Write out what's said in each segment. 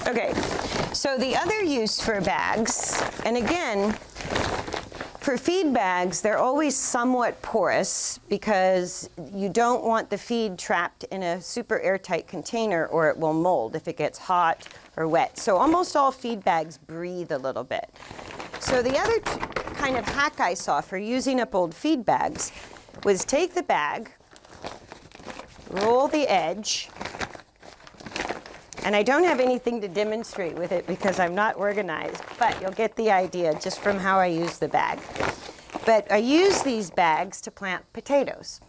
Okay, so the other use for bags, and again, for feed bags, they're always somewhat porous because you don't want the feed trapped in a super airtight container or it will mold if it gets hot or wet. So almost all feed bags breathe a little bit. So the other kind of hack I saw for using up old feed bags was take the bag, roll the edge, and I don't have anything to demonstrate with it because I'm not organized, but you'll get the idea just from how I use the bag. But I use these bags to plant potatoes,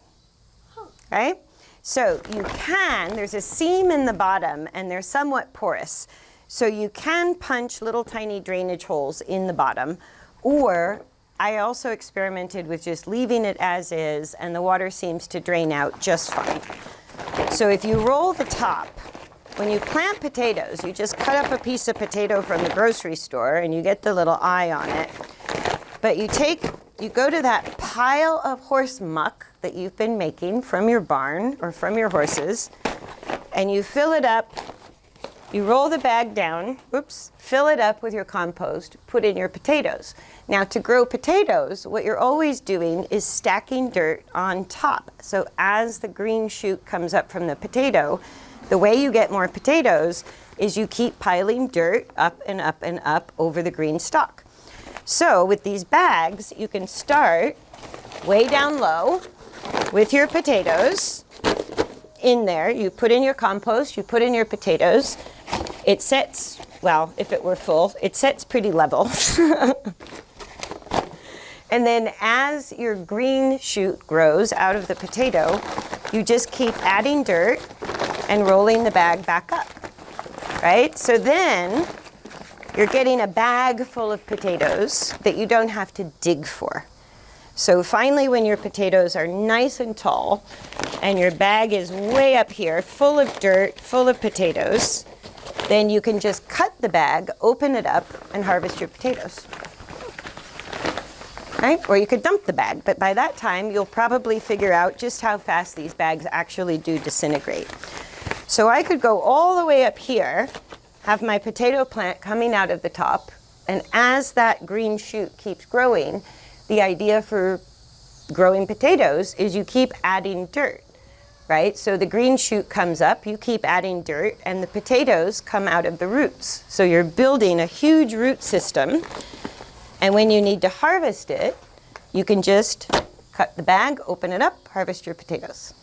right? So you can, there's a seam in the bottom and they're somewhat porous. So you can punch little tiny drainage holes in the bottom, or I also experimented with just leaving it as is and the water seems to drain out just fine. So if you roll the top, when you plant potatoes, you just cut up a piece of potato from the grocery store and you get the little eye on it. But you go to that pile of horse muck that you've been making from your barn or from your horses, and you fill it up, you roll the bag down, fill it up with your compost, put in your potatoes. Now to grow potatoes, what you're always doing is stacking dirt on top. So as the green shoot comes up from the potato, the way you get more potatoes is you keep piling dirt up and up and up over the green stalk. So with these bags, you can start way down low with your potatoes in there. You put in your compost, you put in your potatoes. It sets, well, if it were full, it sets pretty level. And then as your green shoot grows out of the potato, you just keep adding dirt and rolling the bag back up, right? So then you're getting a bag full of potatoes that you don't have to dig for. So finally, when your potatoes are nice and tall and your bag is way up here, full of dirt, full of potatoes, then you can just cut the bag, open it up, and harvest your potatoes. Right? Or you could dump the bag, but by that time, you'll probably figure out just how fast these bags actually do disintegrate. So I could go all the way up here, have my potato plant coming out of the top, and as that green shoot keeps growing, the idea for growing potatoes is you keep adding dirt, right? So the green shoot comes up, you keep adding dirt, and the potatoes come out of the roots. So you're building a huge root system, and when you need to harvest it, you can just cut the bag, open it up, harvest your potatoes.